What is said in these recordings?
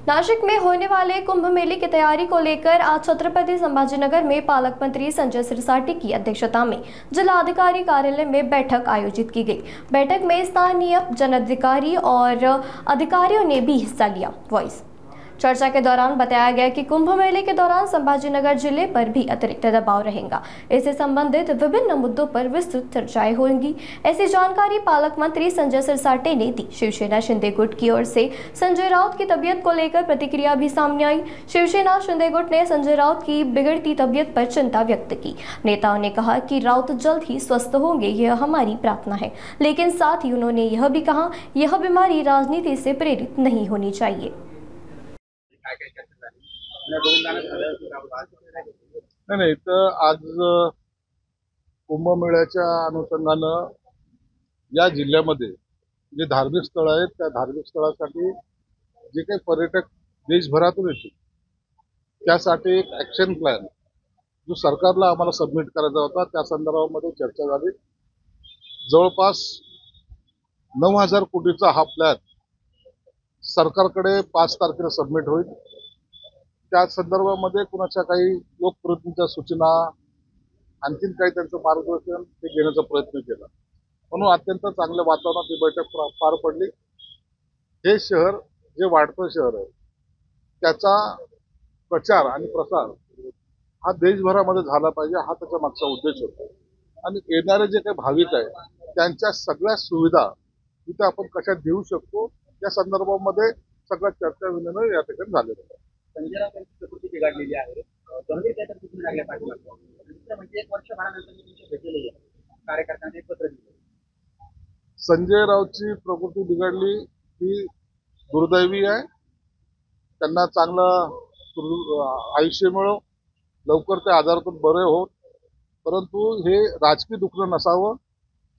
नासिक में होने वाले कुंभ मेले की तैयारी को लेकर आज छत्रपति संभाजीनगर में पालक मंत्री संजय सिरसाट की अध्यक्षता में जिलाधिकारी कार्यालय में बैठक आयोजित की गई। बैठक में स्थानीय जनाधिकारी और अधिकारियों ने भी हिस्सा लिया। वॉइस चर्चा के दौरान बताया गया कि कुंभ मेले के दौरान संभाजीनगर जिले पर भी अतिरिक्त दबाव रहेगा। इससे संबंधित विभिन्न मुद्दों पर विस्तृत चर्चाएं होंगी। ऐसी जानकारी पालक मंत्री संजय सिरसाट ने दी। शिवसेना शिंदे गुट की ओर से संजय राउत की तबीयत को लेकर प्रतिक्रिया भी सामने आई। शिवसेना शिंदे गुट ने संजय राउत की बिगड़ती तबीयत पर चिंता व्यक्त की। नेताओं ने कहा कि राउत जल्द ही स्वस्थ होंगे, यह हमारी प्रार्थना है, लेकिन साथ ही उन्होंने यह भी कहा यह बीमारी राजनीति से प्रेरित नहीं होनी चाहिए। नाही तर आज कुंभमेळ्याच्या अनुषंगानं या जिल्ह्यामध्ये जे धार्मिक स्थळ आहेत त्या धार्मिक स्थळासाठी जे काही पर्यटक देशभरातून येतील त्यासाठी एक ऍक्शन प्लॅन जो सरकारला आम्हाला सबमिट करायचा होता त्या संदर्भामध्ये चर्चा झाली। जवळपास 9,000 कोटीचा हा प्लॅन सरकारकडे 5 तारखेला सबमिट होईल। त्या संदर्भामध्ये कुणाच्या काही लोकप्रतिनिधींच्या सूचना आणखीन काही त्यांचं मार्गदर्शन ते घेण्याचा प्रयत्न केला, म्हणून अत्यंत चांगल्या वातावरणात ही बैठक पार पडली। हे शहर जे वाढतं शहर आहे त्याचा प्रचार आणि प्रसार हा देशभरामध्ये झाला पाहिजे, हा त्याच्या मागचा उद्देश होता। आणि येणारे जे काही भाविक आहे त्यांच्या सगळ्या सुविधा इथे आपण कशा देऊ शकतो या संदर्भामध्ये सगळ्या चर्चा विनिमय या ठिकाणी झालेला आहे। संजय राऊत यांची प्रकृती बिघडलेली आहे, गंभीर काहीतरी सूचना लागल्या पाठीमागे। दुसरं म्हणजे 1 वर्षभरानंतर मी तुमच्या भेटलेले आहे, कार्यकर्त्यांना एक पत्र दिलं। संजय राऊतची प्रकृती बिघडली ही दुर्दैवी आहे। त्यांना चांगलं आयुष्य मिळो, लवकर ते आजारातून बरे होत, परंतु हे राजकीय दुःख नसावं,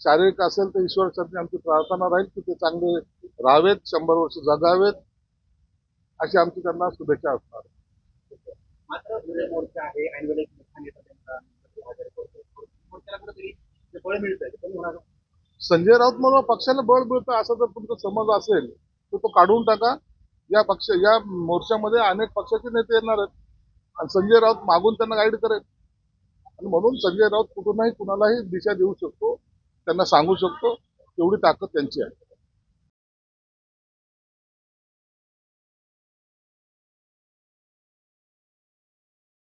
शारीरिक असेल तर ईश्वरासाठी आमची प्रार्थना राहील की ते चांगले राहावेत, 100 वर्ष जगावेत अशी आमची त्यांना शुभेच्छा असणार। मात्र पुढे मोर्चा आहे, ऐनवेळी नेता त्यांचा मोर्चाला कुठेतरी बळ मिळतंय, ते कमी होणार। संजय राऊत म्हणून पक्षाला बळ मिळतं असं जर तुमचा समज असेल तर तो काढून टाका। या मोर्चामध्ये अनेक पक्षाचे नेते येणार आहेत आणि संजय राऊत मागून त्यांना गाईड करेल आणि म्हणून संजय राऊत कुठूनही कुणालाही दिशा देऊ शकतो, त्यांना सांगू शकतो, एवढी ताकद त्यांची आहे।